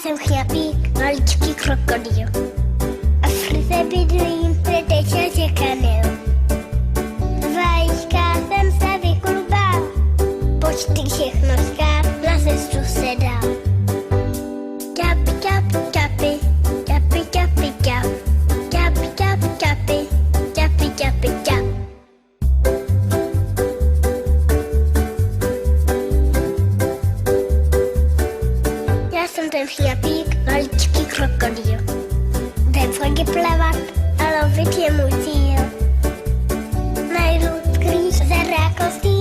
jsem chňapík, maličký krokodýl. A v Frize bydlím, kde teče řeka Nil. Z vajíčka jsem se vyklubal, počty všechno skáp, na cestu se dal. Ťap, ťap, ťapy, ťapy, ťapy, ťap. Ťap, ťap, ťapy, ťapy, ťapy, ťap. Já jsem ten chňapík, maličký krokodýl. Jde v vodě plavat a lovit je můj cíl. Najdu sklíč za rákostí